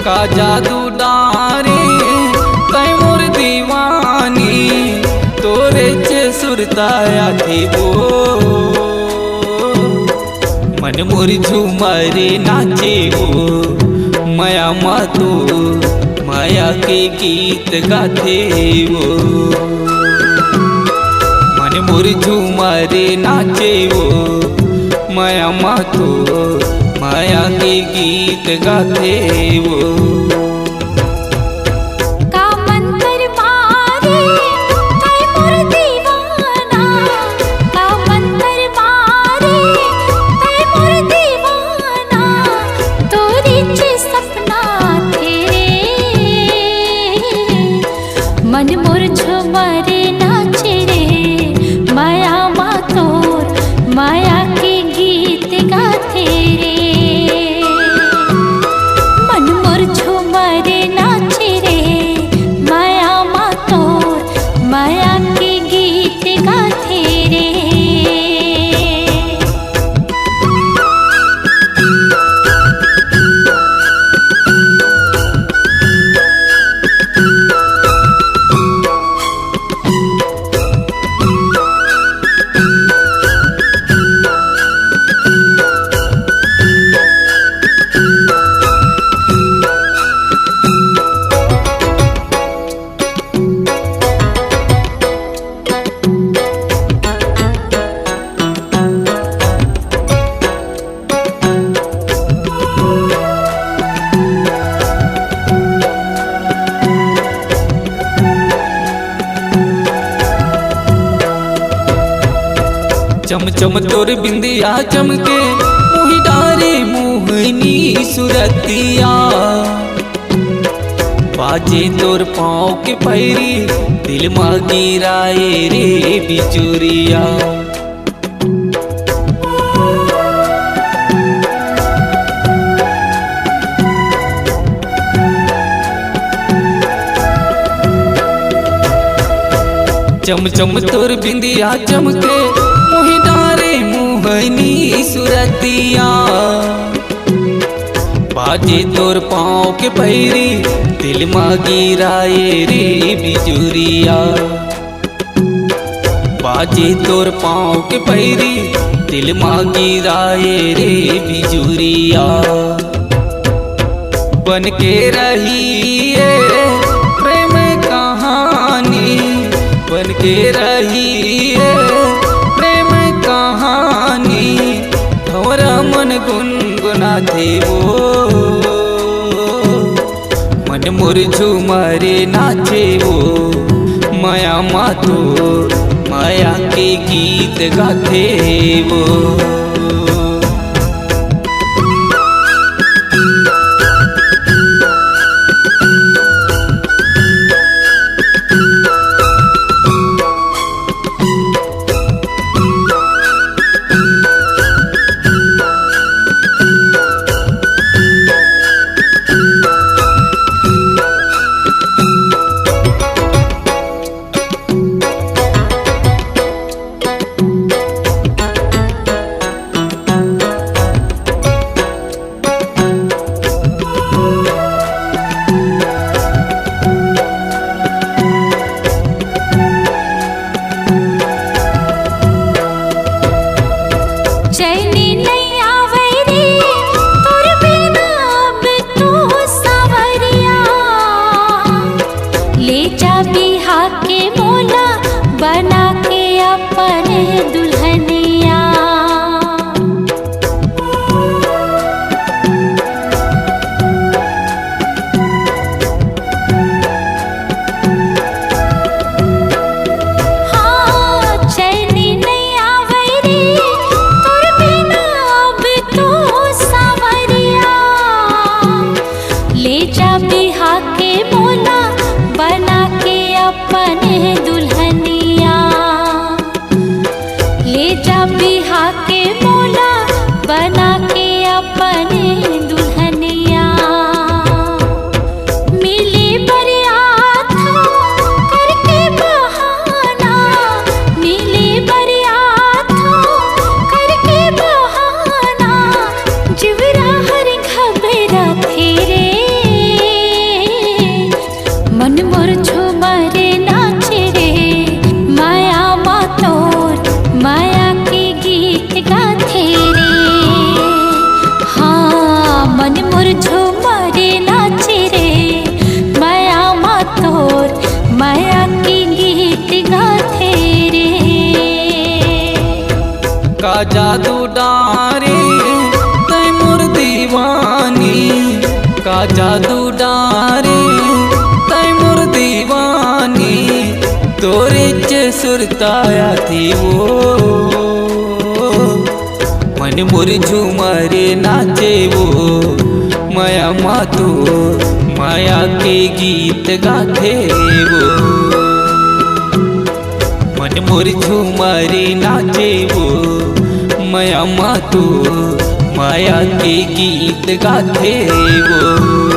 का जादू डारे तय मोर दीवानी तोरे चे सुरताया थी वो मन मोर झूमरे नाचे वो माया मातो माया के गीत गाथे वो मन मोर झूमरे नाचे वो माया मातो माया के गीत गाथे वो मन मोर झूमरे नाचे रे माया मातोर माया के गीत गाथे रे। मन मोर झूमरे नाचे रे माया मातोर माया के गीत गाथे रे। चम चम तोर बिंदिया चमके मुही डारे मोहनी सुरतिया बाजे तोर पाँव के पैरी दिल मा गिराए रे बिचुरिया। चम चम तोर बिंदिया चमके मोही डारे मोहनी सुरतिया बाजे तोर पाँव के पैरी दिल मा गिराए रे बिजुरिया। बाजे तोर पाँव के पैरी दिल मा गिराए रे बिजुरिया। बन के रही प्रेम कहानी बन के रही प्रेम कहानी थोड़ा मन गुनगुनाथे वो मन मोर झूमरे नाचे वो माया मातो माया के गीत गाथे वो। बना के अपने दुल्हनिया हाँ चैनी नहीं आवे रे तोर बिना अब तो सावरिया। ले जा बिहा के मोला बना के अपने दुल्हनिया। ले जा बिहा के मोला बना के अपने दुल्हनिया। मिली बरियात करके बहाना मिली बरियात करके बहाना जिवरा हर घबरा थे रे। का जादू डारे तय मोर दीवानी, का जादू डारे तय मोर दीवानी, तोरे च सुरताया थी वो मन मोर झूमरे नाचे वो, माया मातो माया के गीत गाथे वो, मन मोर झूमरे नाचे वो, माया मातो माया के गीत गाथे वो।